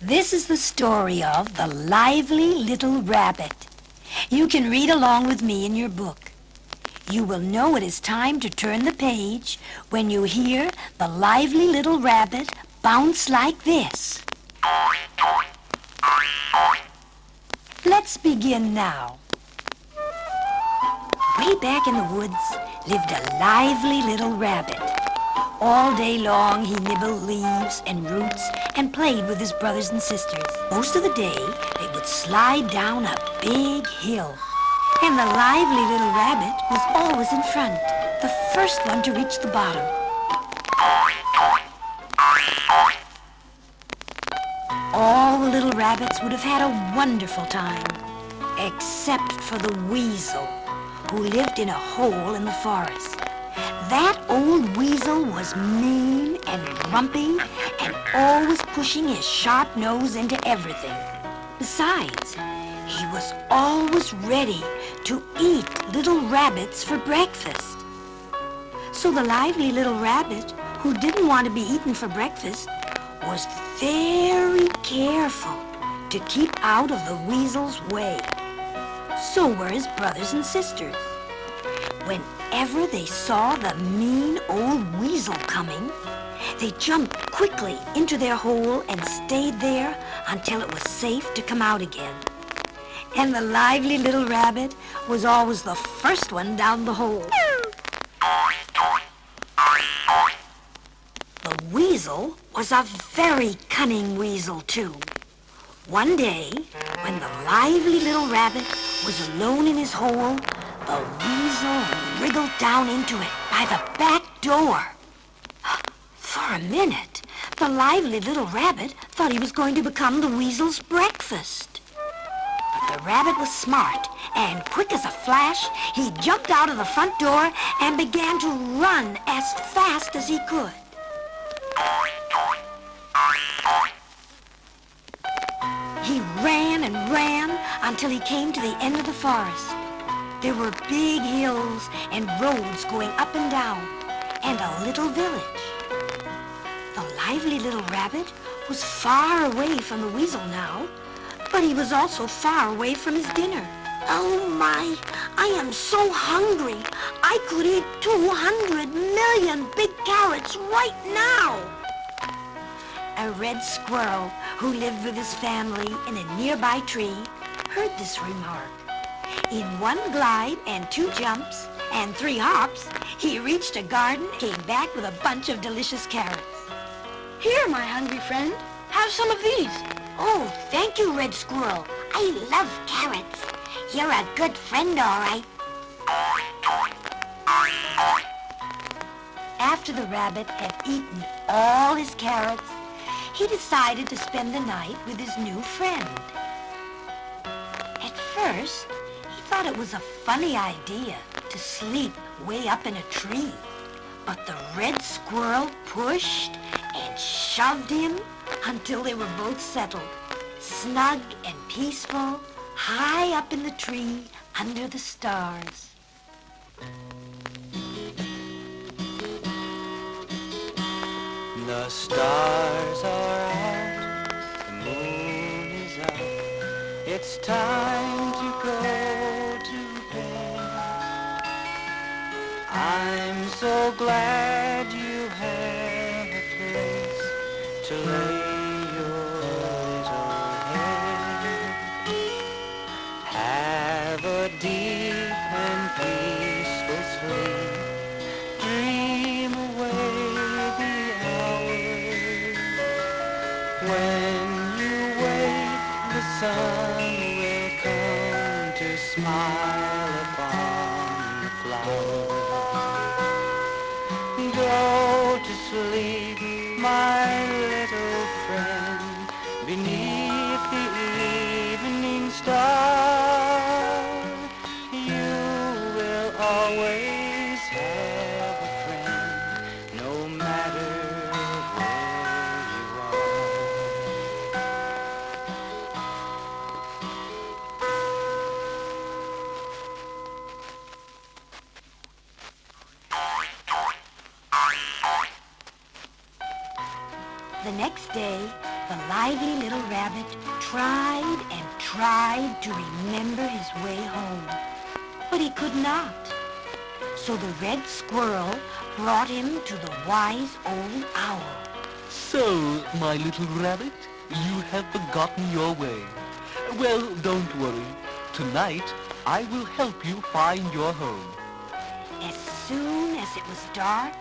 This is the story of The Lively Little Rabbit. You can read along with me in your book. You will know it is time to turn the page when you hear the lively little rabbit bounce like this. Let's begin now. Way back in the woods lived a lively little rabbit. All day long he nibbled leaves and roots and played with his brothers and sisters. Most of the day they would slide down a big hill. And the lively little rabbit was always in front, the first one to reach the bottom. All the little rabbits would have had a wonderful time, except for the weasel, who lived in a hole in the forest. That old weasel was mean and grumpy and always pushing his sharp nose into everything. Besides, he was always ready to eat little rabbits for breakfast. So the lively little rabbit, who didn't want to be eaten for breakfast, was very careful to keep out of the weasel's way. So were his brothers and sisters. Whenever they saw the mean old weasel coming, they jumped quickly into their hole and stayed there until it was safe to come out again. And the lively little rabbit was always the first one down the hole. The weasel was a very cunning weasel, too. One day, when the lively little rabbit was alone in his hole, the weasel wriggled down into it by the back door. For a minute, the lively little rabbit thought he was going to become the weasel's breakfast. But the rabbit was smart, and quick as a flash, he jumped out of the front door and began to run as fast as he could. He ran and ran until he came to the end of the forest. There were big hills and roads going up and down, and a little village. The lively little rabbit was far away from the weasel now, but he was also far away from his dinner. Oh my, I am so hungry. I could eat 200 million big carrots right now. A red squirrel who lived with his family in a nearby tree heard this remark. In one glide and 2 jumps and 3 hops, he reached a garden and came back with a bunch of delicious carrots. Here, my hungry friend, have some of these. Oh, thank you, Red Squirrel. I love carrots. You're a good friend, all right. After the rabbit had eaten all his carrots, he decided to spend the night with his new friend. At first, he thought it was a funny idea to sleep way up in a tree, but the red squirrel pushed and shoved him until they were both settled, snug and peaceful, high up in the tree under the stars. The stars are out, the moon is out, it's time to go to bed. I'm so glad you have a place to lay your little head. Have a deep and peaceful sleep, dream away the hours. When you wake, the sun will come to smile upon the flowers. Go to sleep, my little friend, beneath the evening star. You will always have a friend, no matter where you are. The next day, The lively little rabbit tried and tried to remember his way home, but he could not. So the red squirrel brought him to the wise old owl. So, my little rabbit, you have forgotten your way. Well, don't worry. Tonight, I will help you find your home. As soon as it was dark,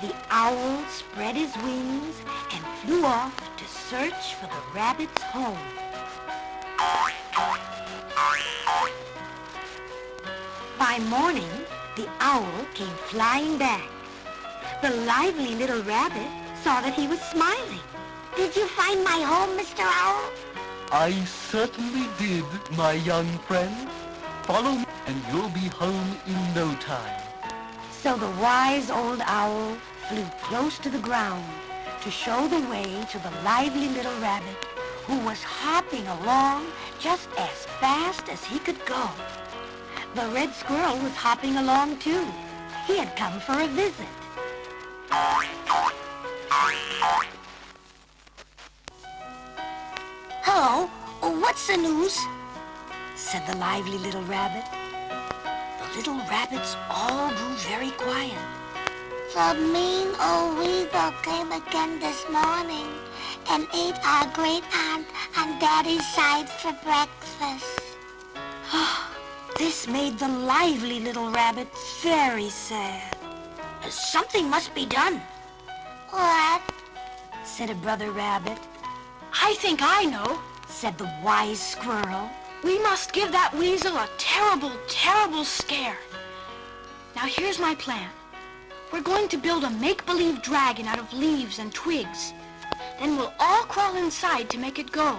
the owl spread his wings and flew off to search for the rabbit's home. By morning, the owl came flying back. The lively little rabbit saw that he was smiling. Did you find my home, Mr. Owl? I certainly did, my young friend. Follow me and you'll be home in no time. So the wise old owl flew close to the ground to show the way to the lively little rabbit, who was hopping along just as fast as he could go. The red squirrel was hopping along too. He had come for a visit. Hello, what's the news? Said the lively little rabbit. The little rabbits all grew very quiet. The mean old weasel came again this morning and ate our great aunt on Daddy's side for breakfast. This made the lively little rabbit very sad. Something must be done. What? Said a brother rabbit. I think I know. Said the wise squirrel. We must give that weasel a terrible, terrible scare. Now here's my plan. We're going to build a make-believe dragon out of leaves and twigs. Then we'll all crawl inside to make it go.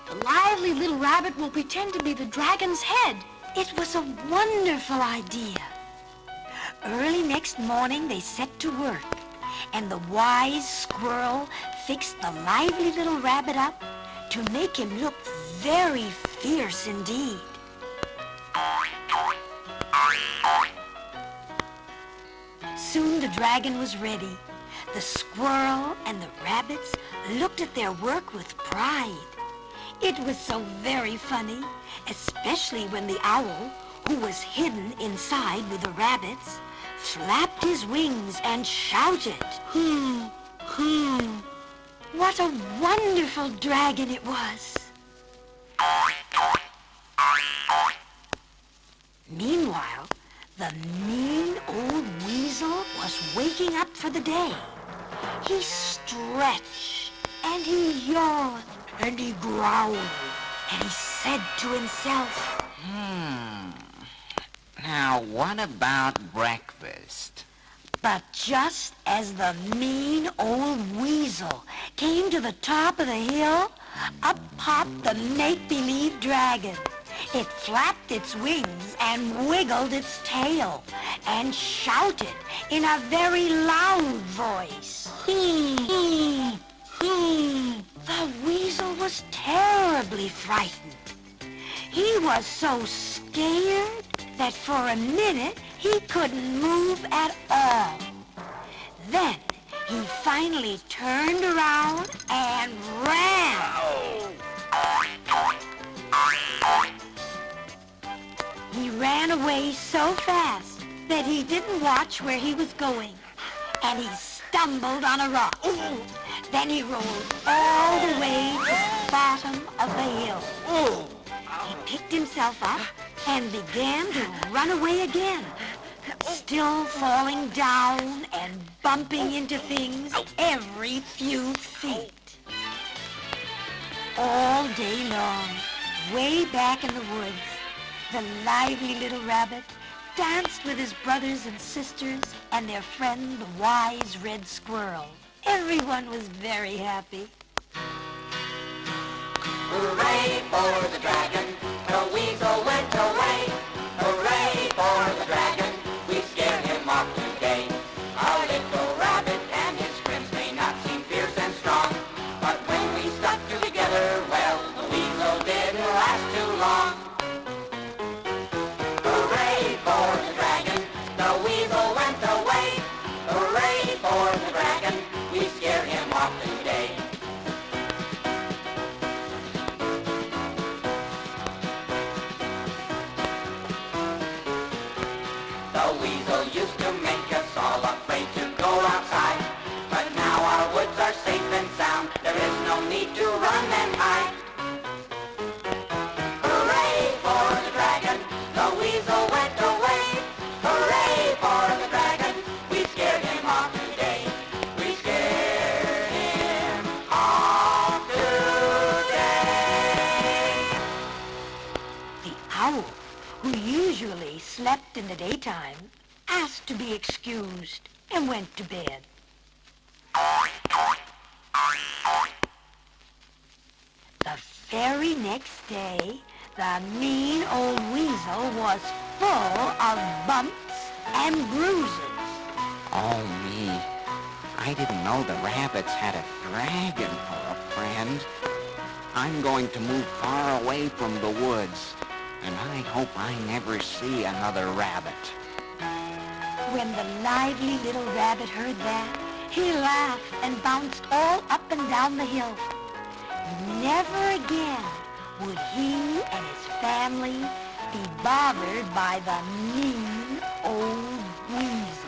The lively little rabbit will pretend to be the dragon's head. It was a wonderful idea. Early next morning they set to work, and the wise squirrel fixed the lively little rabbit up to make him look very fierce indeed. Soon the dragon was ready. The squirrel and the rabbits looked at their work with pride. It was so very funny, especially when the owl, who was hidden inside with the rabbits, flapped his wings and shouted, "Hoo, hoo!" What a wonderful dragon it was! Meanwhile, the mean old weasel was waking up for the day. He stretched, and he yawned, and he growled, and he said to himself, Now, what about breakfast? But just as the mean old weasel came to the top of the hill, up popped the make-believe dragon. It flapped its wings and wiggled its tail and shouted in a very loud voice, "Hee, hee." The weasel was terribly frightened. He was so scared that for a minute he couldn't move at all. Then he finally turned around and ran. He ran away so fast that he didn't watch where he was going, and he stumbled on a rock. Then he rolled all the way to the bottom of the hill. He picked himself up and began to run away again, still falling down and bumping into things every few feet. All day long, way back in the woods, the lively little rabbit danced with his brothers and sisters and their friend, the wise red squirrel. Everyone was very happy. Hooray for the dragon, the weasel went away. Hooray for the dragon, we scared him off today. Our little rabbit and his friends may not seem fierce and strong, but when we stuck together, well, the weasel didn't last too long. Hooray for the dragon, the weasel went away. Hooray for the dragon, we scared him off today. walked in the daytime, asked to be excused, and went to bed. The very next day, the mean old weasel was full of bumps and bruises. Oh, me. I didn't know the rabbits had a dragon for a friend. I'm going to move far away from the woods, and I hope I never see another rabbit. When the lively little rabbit heard that, he laughed and bounced all up and down the hill. Never again would he and his family be bothered by the mean old weasel.